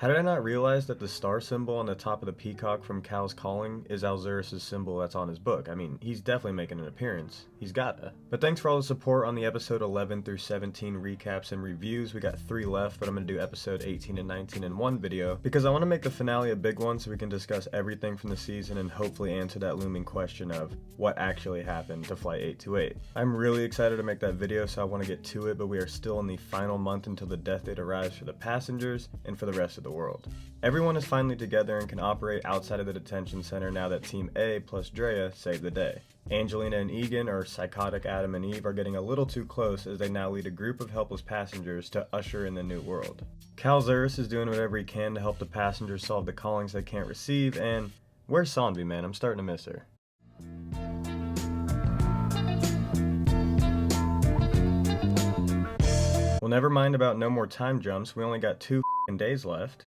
How did I not realize that the star symbol on the top of the peacock from Cal's calling is Alzurus' symbol that's on his book? I mean, he's definitely making an appearance. He's gotta. But thanks for all the support on the episode 11 through 17 recaps and reviews. We got 3 left, but I'm gonna do episode 18 and 19 in one video because I want to make the finale a big one so we can discuss everything from the season and hopefully answer that looming question of what actually happened to Flight 828. I'm really excited to make that video, so I want to get to it, but we are still in the final month until the death date arrives for the passengers and for the rest of the world. Everyone is finally together and can operate outside of the detention center now that Team A plus Drea saved the day. Angelina and Egan, or psychotic Adam and Eve, are getting a little too close as they now lead a group of helpless passengers to usher in the new world. Calzurus is doing whatever he can to help the passengers solve the callings they can't receive, and where's Sanvi, man? I'm starting to miss her. Well, never mind about no more time jumps, we only got 2 days left.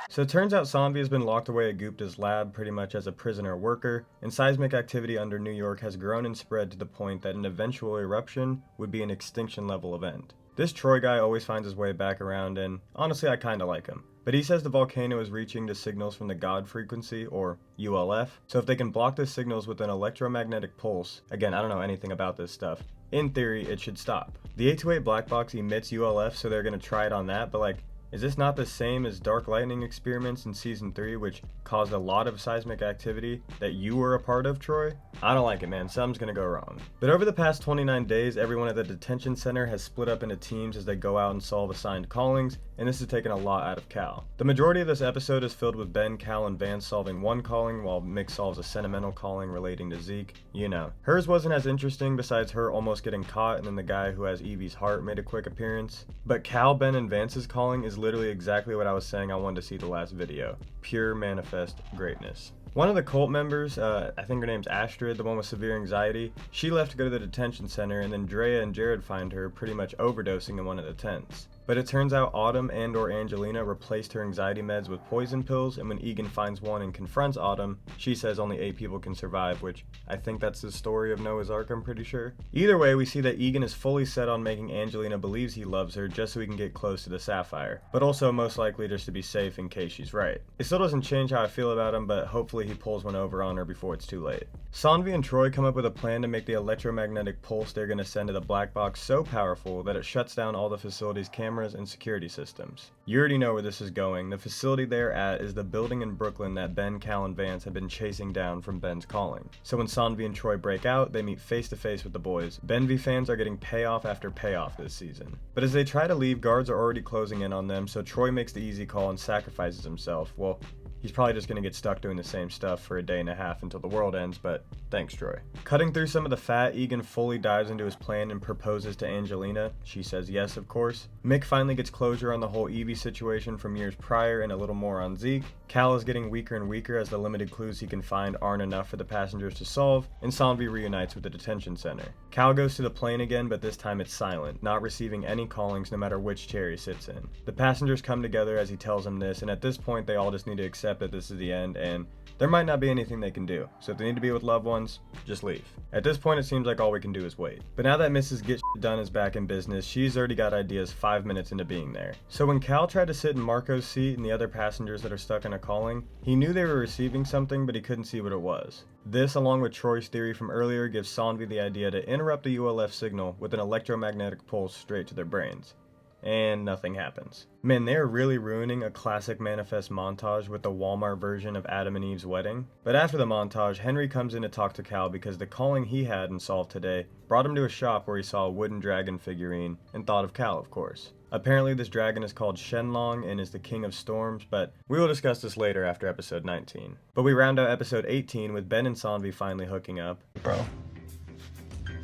So it turns out Sanvi has been locked away at Gupta's lab pretty much as a prisoner worker, and seismic activity under New York has grown and spread to the point that an eventual eruption would be an extinction level event. This Troy guy always finds his way back around, and honestly I kinda like him. But he says the volcano is reaching the signals from the God frequency, or ULF, so if they can block the signals with an electromagnetic pulse, again I don't know anything about this stuff, in theory it should stop. The 828 black box emits ULF, so they're gonna try it on that, but like, is this not the same as Dark Lightning experiments in Season 3, which caused a lot of seismic activity that you were a part of, Troy? I don't like it, man. Something's gonna go wrong. But over the past 29 days, everyone at the detention center has split up into teams as they go out and solve assigned callings, and this has taken a lot out of Cal. The majority of this episode is filled with Ben, Cal, and Vance solving one calling, while Mick solves a sentimental calling relating to Zeke. You know. Hers wasn't as interesting besides her almost getting caught, and then the guy who has Evie's heart made a quick appearance. But Cal, Ben, and Vance's calling is literally exactly what I was saying I wanted to see the last video. Pure manifest greatness. One of the cult members, I think her name's Astrid, the one with severe anxiety, she left to go to the detention center, and then Drea and Jared find her pretty much overdosing in one of the tents. But it turns out Autumn and or Angelina replaced her anxiety meds with poison pills, and when Egan finds one and confronts Autumn, she says only 8 people can survive, which I think that's the story of Noah's Ark, I'm pretty sure. Either way, we see that Egan is fully set on making Angelina believes he loves her just so he can get close to the Sapphire, but also most likely just to be safe in case she's right. It still doesn't change how I feel about him, but hopefully he pulls one over on her before it's too late. Sanvi and Troy come up with a plan to make the electromagnetic pulse they're going to send to the black box so powerful that it shuts down all the facility's cameras and security systems. You already know where this is going. The facility they're at is the building in Brooklyn that Ben, Cal, and Vance have been chasing down from Ben's calling. So when Sanvi and Troy break out, they meet face to face with the boys. Ben V fans are getting payoff after payoff this season. But as they try to leave, guards are already closing in on them, so Troy makes the easy call and sacrifices himself. Well, he's probably just going to get stuck doing the same stuff for a day and a half until the world ends, but thanks, Troy. Cutting through some of the fat, Egan fully dives into his plan and proposes to Angelina. She says yes, of course. Mick finally gets closure on the whole Evie situation from years prior and a little more on Zeke. Cal is getting weaker and weaker as the limited clues he can find aren't enough for the passengers to solve, and Sanvi reunites with the detention center. Cal goes to the plane again, but this time it's silent, not receiving any callings no matter which chair he sits in. The passengers come together as he tells them this, and at this point they all just need to accept that this is the end, and there might not be anything they can do, so if they need to be with loved ones, just leave. At this point it seems like all we can do is wait. But now that Mrs. Get Shit Done is back in business, she's already got ideas 5 minutes into being there. So when Cal tried to sit in Marco's seat and the other passengers that are stuck in a calling, he knew they were receiving something but he couldn't see what it was. This, along with Troy's theory from earlier, gives Sanvi the idea to interrupt the ULF signal with an electromagnetic pulse straight to their brains. And nothing happens. Man, they are really ruining a classic manifest montage with the Walmart version of Adam and Eve's wedding. But after the montage, Henry comes in to talk to Cal because the calling he had and solved today brought him to a shop where he saw a wooden dragon figurine and thought of Cal, of course. Apparently this dragon is called Shenlong and is the king of storms, but we will discuss this later after episode 19. But we round out episode 18 with Ben and Sanvi finally hooking up. Bro,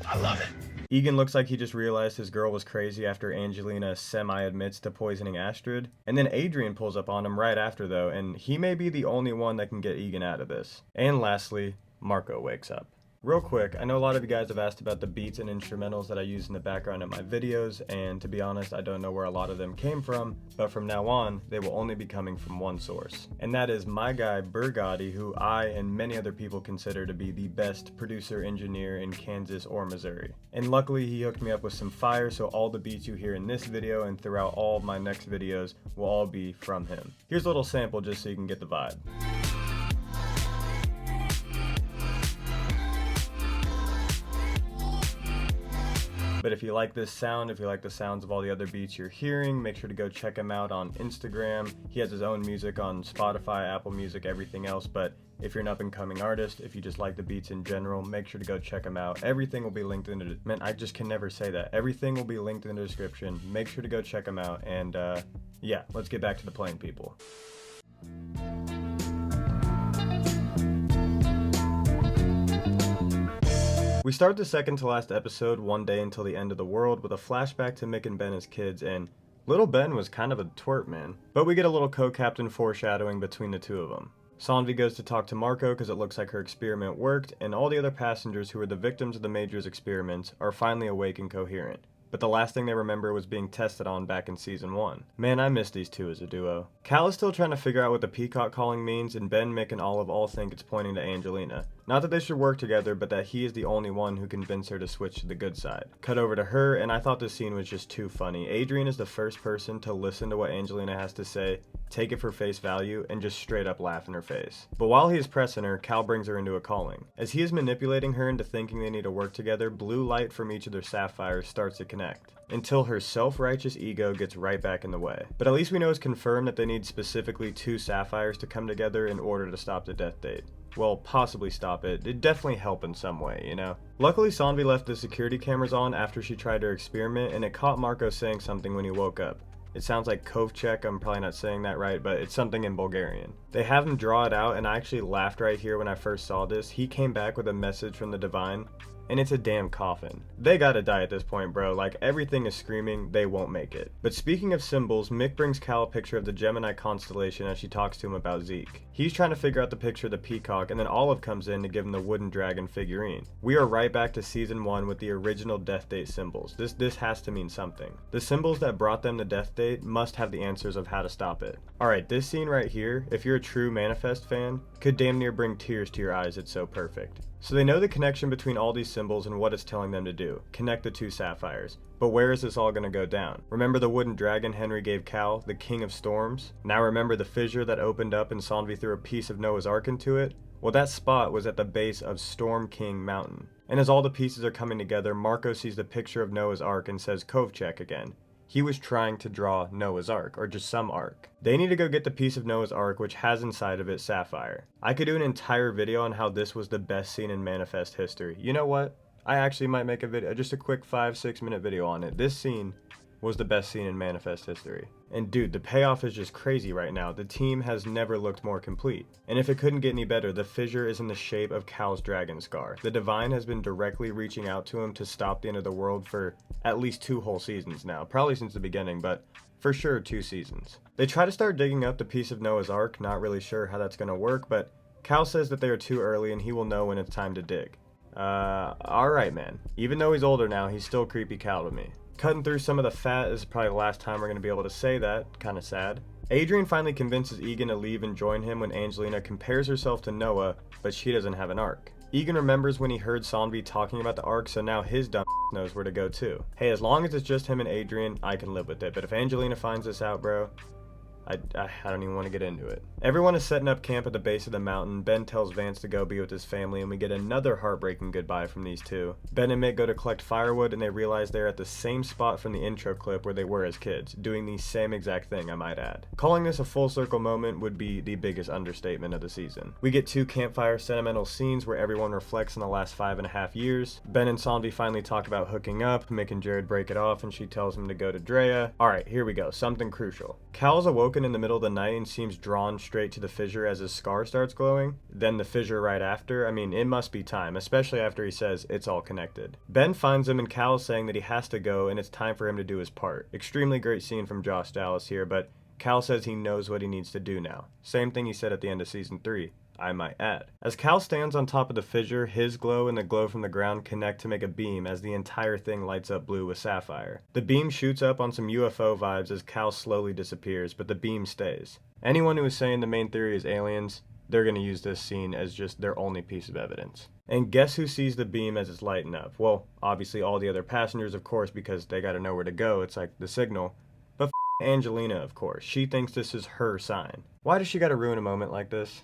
I love it. Egan looks like he just realized his girl was crazy after Angelina semi-admits to poisoning Astrid. And then Adrian pulls up on him right after though, and he may be the only one that can get Egan out of this. And lastly, Marco wakes up. Real quick, I know a lot of you guys have asked about the beats and instrumentals that I use in the background of my videos, and to be honest, I don't know where a lot of them came from, but from now on, they will only be coming from one source. And that is my guy, Burgotti, who I and many other people consider to be the best producer engineer in Kansas or Missouri. And luckily, he hooked me up with some fire, so all the beats you hear in this video and throughout all of my next videos will all be from him. Here's a little sample just so you can get the vibe. But if you like this sound, if you like the sounds of all the other beats you're hearing, make sure to go check him out on Instagram. He has his own music on Spotify, Apple Music, everything else. But if you're an up-and-coming artist, if you just like the beats in general, make sure to go check him out. Everything will be linked in the... Man, I just can never say that. Everything will be linked in the description. Make sure to go check him out. And yeah, let's get back to the playing people. We start the second to last episode, One Day Until the End of the World, with a flashback to Mick and Ben as kids, and little Ben was kind of a twerp, man. But we get a little co-captain foreshadowing between the two of them. Sanvi goes to talk to Marco because it looks like her experiment worked, and all the other passengers who were the victims of the Major's experiments are finally awake and coherent. But the last thing they remember was being tested on back in season 1. Man, I miss these two as a duo. Cal is still trying to figure out what the peacock calling means, and Ben, Mick, and Olive all think it's pointing to Angelina. Not that they should work together, but that he is the only one who convinced her to switch to the good side. Cut over to her, and I thought this scene was just too funny. Adrian is the first person to listen to what Angelina has to say, take it for face value, and just straight up laugh in her face. But while he is pressing her, Cal brings her into a calling. As he is manipulating her into thinking they need to work together, blue light from each of their sapphires starts to connect, until her self-righteous ego gets right back in the way. But at least we know it's confirmed that they need specifically 2 sapphires to come together in order to stop the death date. Well, possibly stop it. It'd definitely help in some way, you know? Luckily, Sanvi left the security cameras on after she tried her experiment, and it caught Marco saying something when he woke up. It sounds like Kovchek, I'm probably not saying that right, but it's something in Bulgarian. They have him draw it out, and I actually laughed right here when I first saw this. He came back with a message from the Divine, and it's a damn coffin. They gotta die at this point, bro. Like, everything is screaming they won't make it. But speaking of symbols, Mick brings Cal a picture of the Gemini constellation as she talks to him about Zeke. He's trying to figure out the picture of the peacock, and then Olive comes in to give him the wooden dragon figurine. We are right back to season 1 with the original death date symbols. This has to mean something. The symbols that brought them the death date must have the answers of how to stop it. Alright, this scene right here, if you're a true Manifest fan, could damn near bring tears to your eyes. It's so perfect. So they know the connection between all these symbols and what it's telling them to do. Connect the 2 sapphires. But where is this all going to go down? Remember the wooden dragon Henry gave Cal, the King of Storms? Now remember the fissure that opened up and Sanvi threw a piece of Noah's Ark into it? Well, that spot was at the base of Storm King Mountain. And as all the pieces are coming together, Marco sees the picture of Noah's Ark and says Kovchek again. He was trying to draw Noah's Ark, or just some Ark. They need to go get the piece of Noah's Ark which has inside of it Sapphire. I could do an entire video on how this was the best scene in Manifest history. You know what? I actually might make a video, just a quick 5-6 minute video on it. This scene was the best scene in Manifest history. And dude, the payoff is just crazy right now. The team has never looked more complete. And if it couldn't get any better, the fissure is in the shape of Cal's dragon scar. The Divine has been directly reaching out to him to stop the end of the world for at least 2 whole seasons now. Probably since the beginning, but for sure 2 seasons. They try to start digging up the piece of Noah's Ark, not really sure how that's gonna work, but Cal says that they are too early and he will know when it's time to dig. Alright man. Even though he's older now, he's still creepy Cal to me. Cutting through some of the fat, this is probably the last time we're going to be able to say that. Kinda sad. Adrian finally convinces Egan to leave and join him when Angelina compares herself to Noah, but she doesn't have an ark. Egan remembers when he heard Sanvi talking about the ark, so now his dumb knows where to go too. Hey, as long as it's just him and Adrian, I can live with it, but if Angelina finds this out, bro, I don't even want to get into it. Everyone is setting up camp at the base of the mountain. Ben tells Vance to go be with his family, and we get another heartbreaking goodbye from these two. Ben and Mick go to collect firewood, and they realize they're at the same spot from the intro clip where they were as kids, doing the same exact thing, I might add. Calling this a full circle moment would be the biggest understatement of the season. We get 2 campfire sentimental scenes where everyone reflects on the last 5.5 years. Ben and Sanvi finally talk about hooking up. Mick and Jared break it off, and she tells him to go to Drea. Alright, here we go, something crucial. Cal's awoken in the middle of the night and seems drawn straight to the fissure as his scar starts glowing. Then the fissure right after. I mean, it must be time, especially after he says it's all connected. Ben finds him and Cal is saying that he has to go and it's time for him to do his part. Extremely great scene from Josh Dallas here, but Cal says he knows what he needs to do now. Same thing he said at the end of season 3. I might add. As Cal stands on top of the fissure, his glow and the glow from the ground connect to make a beam as the entire thing lights up blue with sapphire. The beam shoots up on some UFO vibes as Cal slowly disappears, but the beam stays. Anyone who is saying the main theory is aliens, they're going to use this scene as just their only piece of evidence. And guess who sees the beam as it's lighting up? Well, obviously all the other passengers, of course, because they gotta know where to go. It's like the signal. But Angelina, of course. She thinks this is her sign. Why does she gotta ruin a moment like this?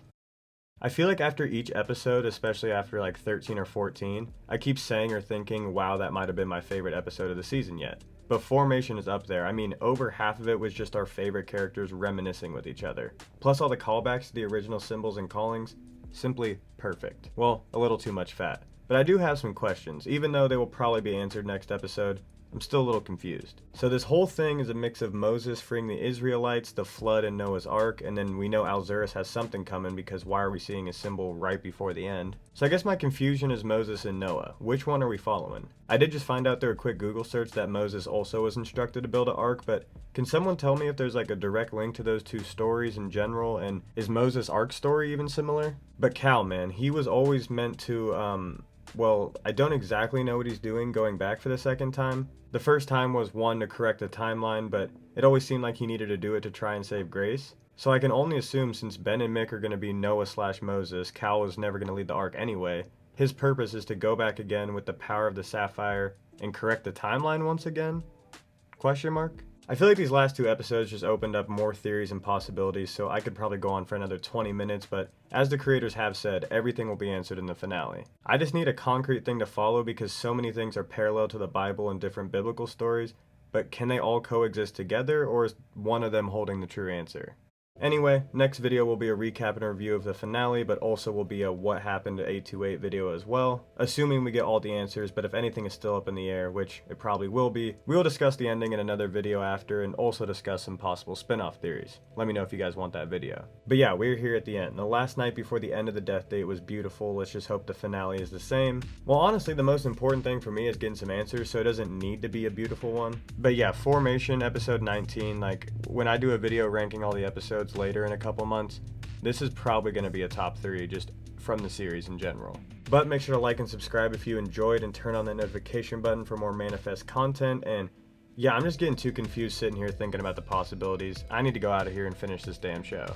I feel like after each episode, especially after like 13 or 14, I keep saying or thinking, wow, that might have been my favorite episode of the season yet. But Formation is up there. I mean, over half of it was just our favorite characters reminiscing with each other. Plus all the callbacks to the original symbols and callings. Simply perfect. Well, a little too much fat. But I do have some questions. Even though they will probably be answered next episode, I'm still a little confused. So this whole thing is a mix of Moses freeing the Israelites, the flood, and Noah's Ark, and then we know Alzurus has something coming because why are we seeing a symbol right before the end? So I guess my confusion is Moses and Noah. Which one are we following? I did just find out through a quick Google search that Moses also was instructed to build an ark, but can someone tell me if there's like a direct link to those two stories in general, and is Moses' ark story even similar? But Cal, man, he was always meant to, well, I don't exactly know what he's doing going back for the second time. The first time was one to correct the timeline, but it always seemed like he needed to do it to try and save Grace. So I can only assume since Ben and Mick are going to be Noah/Moses, Cal was never going to lead the ark anyway. His purpose is to go back again with the power of the sapphire and correct the timeline once again? Question mark? I feel like these last two episodes just opened up more theories and possibilities, so I could probably go on for another 20 minutes, but as the creators have said, everything will be answered in the finale. I just need a concrete thing to follow because so many things are parallel to the Bible and different biblical stories, but can they all coexist together, or is one of them holding the true answer? Anyway, next video will be a recap and review of the finale, but also will be a what happened to 828 video as well, assuming we get all the answers, but if anything is still up in the air, which it probably will be, we will discuss the ending in another video after and also discuss some possible spin-off theories. Let me know if you guys want that video. But yeah, we're here at the end. The last night before the end of the death date was beautiful. Let's just hope the finale is the same. Well, honestly, the most important thing for me is getting some answers, so it doesn't need to be a beautiful one. But yeah, Formation episode 19, like when I do a video ranking all the episodes later in a couple months, this is probably going to be a top 3 just from the series in general. But make sure to like and subscribe if you enjoyed and turn on that notification button for more Manifest content. And yeah, I'm just getting too confused sitting here thinking about the possibilities. I need to go out of here and finish this damn show.